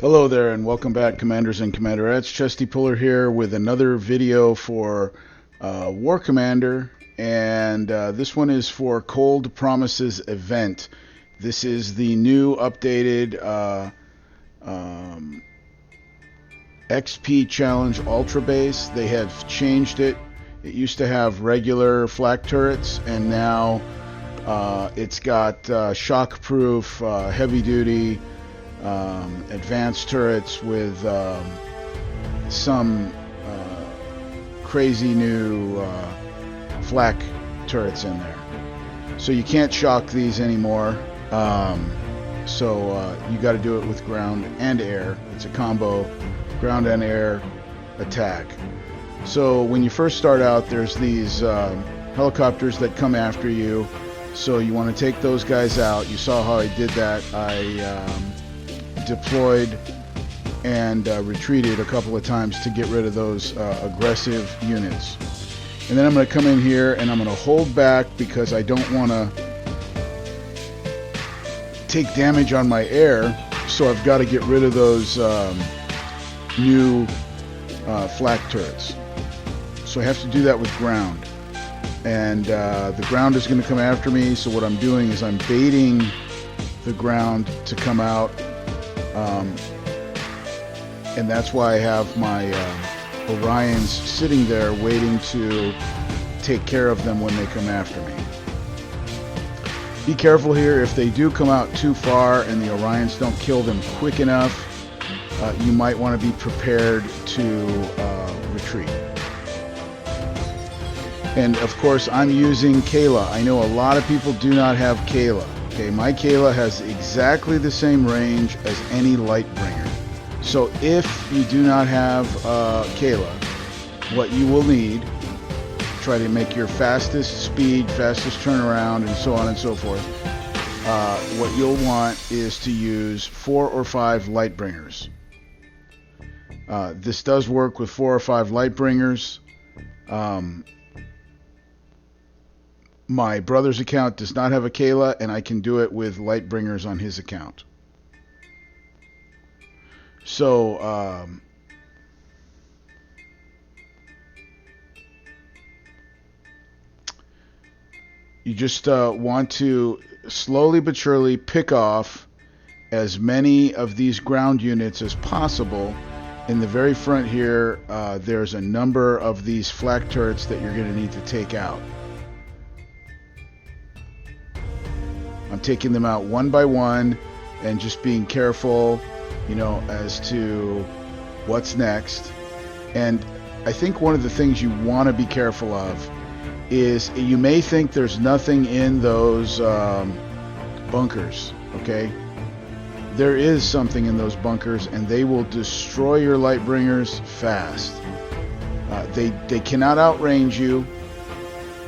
Hello there and welcome back, Commanders and Commanderettes. Chesty Puller here with another video for War Commander, and this one is for Cold Promises event. This is the new updated XP Challenge Ultra Base. They have changed it. It used to have regular flak turrets, and now it's got shock-proof, heavy-duty, advanced turrets with some crazy new flak turrets in there. So you can't shock these anymore. So you got to do it with ground and air. It's a combo ground and air attack. So when you first start out, there's these helicopters that come after you. So you want to take those guys out. You saw how I did that. I deployed and retreated a couple of times to get rid of those aggressive units. And then I'm going to come in here and I'm going to hold back because I don't want to take damage on my air. So I've got to get rid of those new flak turrets. So I have to do that with ground. And the ground is going to come after me. So what I'm doing is I'm baiting the ground to come out. And that's why I have my Orions sitting there waiting to take care of them when they come after me. Be careful here. If they do come out too far and the Orions don't kill them quick enough, you might want to be prepared to retreat. And of course, I'm using Kayla. I know a lot of people do not have Kayla. Okay, my Kayla has exactly the same range as any Lightbringer. So if you do not have Kayla, what you will need, try to make your fastest speed, fastest turnaround, and so on and so forth. What you'll want is to use 4 or 5 Lightbringers. This does work with 4 or 5 Lightbringers. My brother's account does not have a Kayla, and I can do it with Lightbringers on his account. So, you just want to slowly but surely pick off as many of these ground units as possible. In the very front here, there's a number of these flak turrets that you're going to need to take out. I'm taking them out one by one and just being careful, you know, as to what's next. And I think one of the things you want to be careful of is you may think there's nothing in those bunkers, okay? There is something in those bunkers, and they will destroy your Lightbringers fast. They cannot outrange you.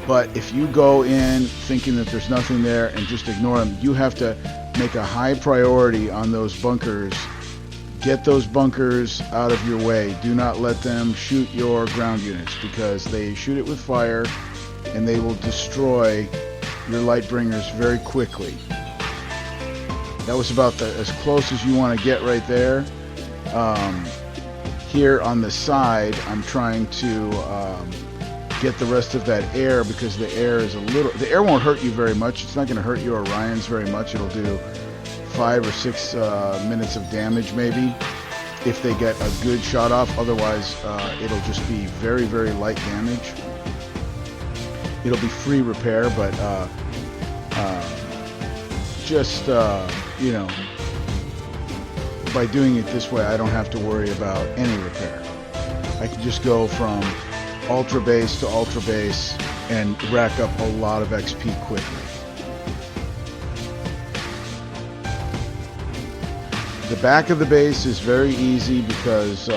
But if you go in thinking that there's nothing there and just ignore them, you have to make a high priority on those bunkers. Get those bunkers out of your way. Do not let them shoot your ground units because they shoot it with fire and they will destroy your Lightbringers very quickly. That was about as close as you want to get right there. Here on the side, I'm trying to get the rest of that air because the air is the air won't hurt you very much. It's not going to hurt your Orions very much. It'll do 5 or 6 minutes of damage maybe if they get a good shot off. Otherwise, it'll just be very, very light damage. It'll be free repair, but you know, by doing it this way, I don't have to worry about any repair. I can just go from Ultra Base to Ultra Base and rack up a lot of XP quickly. The back of the base is very easy because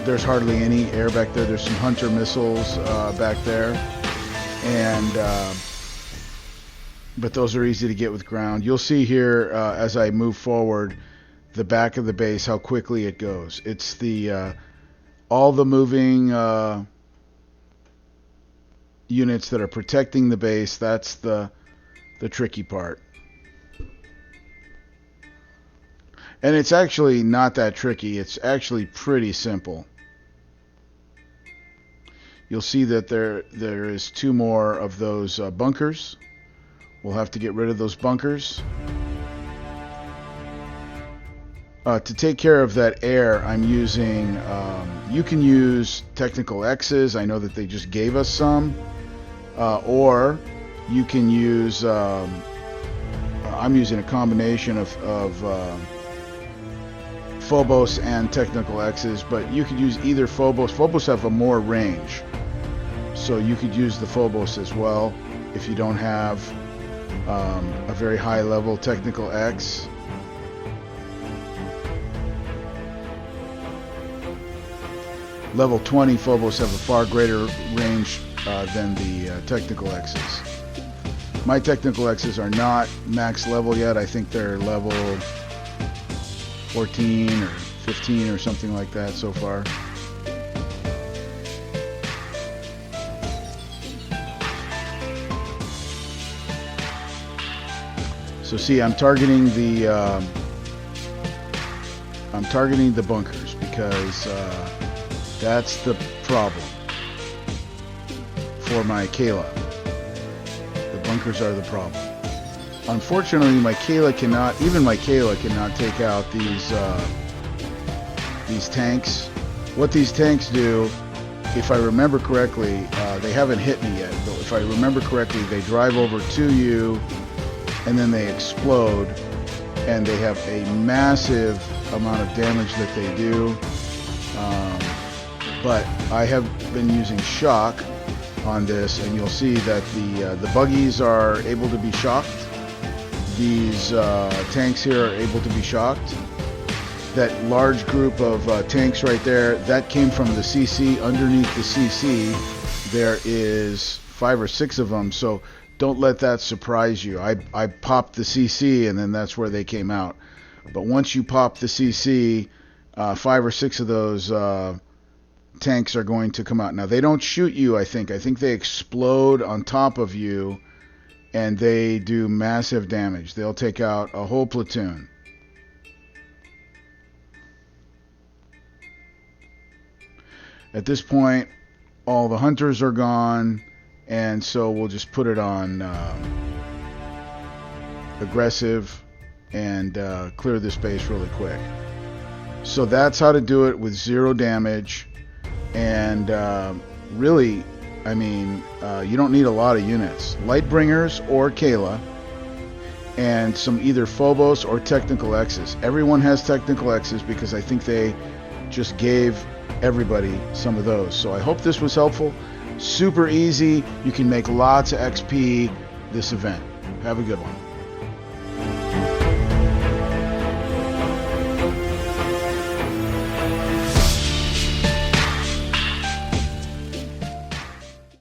there's hardly any air back there. There's some Hunter missiles back there, and but those are easy to get with ground. You'll see here as I move forward, the back of the base, how quickly it goes. It's the all the moving units that are protecting the base. That's the tricky part. And it's actually not that tricky. It's actually pretty simple. You'll see that there is 2 more of those bunkers. We'll have to get rid of those bunkers. To take care of that air, I'm using, you can use Technical X's. I know that they just gave us some. Or you can use, I'm using a combination of Phobos and Technical X's, but you could use either Phobos. Phobos have a more range, so you could use the Phobos as well if you don't have a very high level Technical X. Level 20 Phobos have a far greater range than the Technical X's. My Technical X's are not max level yet. I think they're level 14 or 15 or something like that so far. So see, I'm targeting the bunkers because that's the problem for my Kayla. The bunkers are the problem. Unfortunately, my Kayla cannot, even my Kayla cannot take out these tanks. What these tanks do, if I remember correctly, they haven't hit me yet, but if I remember correctly, they drive over to you and then they explode, and they have a massive amount of damage that they do. But I have been using shock on this, and you'll see that the buggies are able to be shocked. These tanks here are able to be shocked. That large group of tanks right there, that came from the CC. Underneath the CC, there is 5 or 6 of them, so don't let that surprise you. I popped the CC, and then that's where they came out. But once you pop the CC, 5 or 6 of those tanks are going to come out. Now, they don't shoot you, I think. I think they explode on top of you, and they do massive damage. They'll take out a whole platoon. At this point, all the hunters are gone, and so we'll just put it on aggressive and clear this base really quick. So that's how to do it with 0 damage. And really, I mean, you don't need a lot of units. Lightbringers or Kayla, and some either Phobos or Technical X's. Everyone has Technical X's because I think they just gave everybody some of those. So I hope this was helpful. Super easy. You can make lots of XP this event. Have a good one.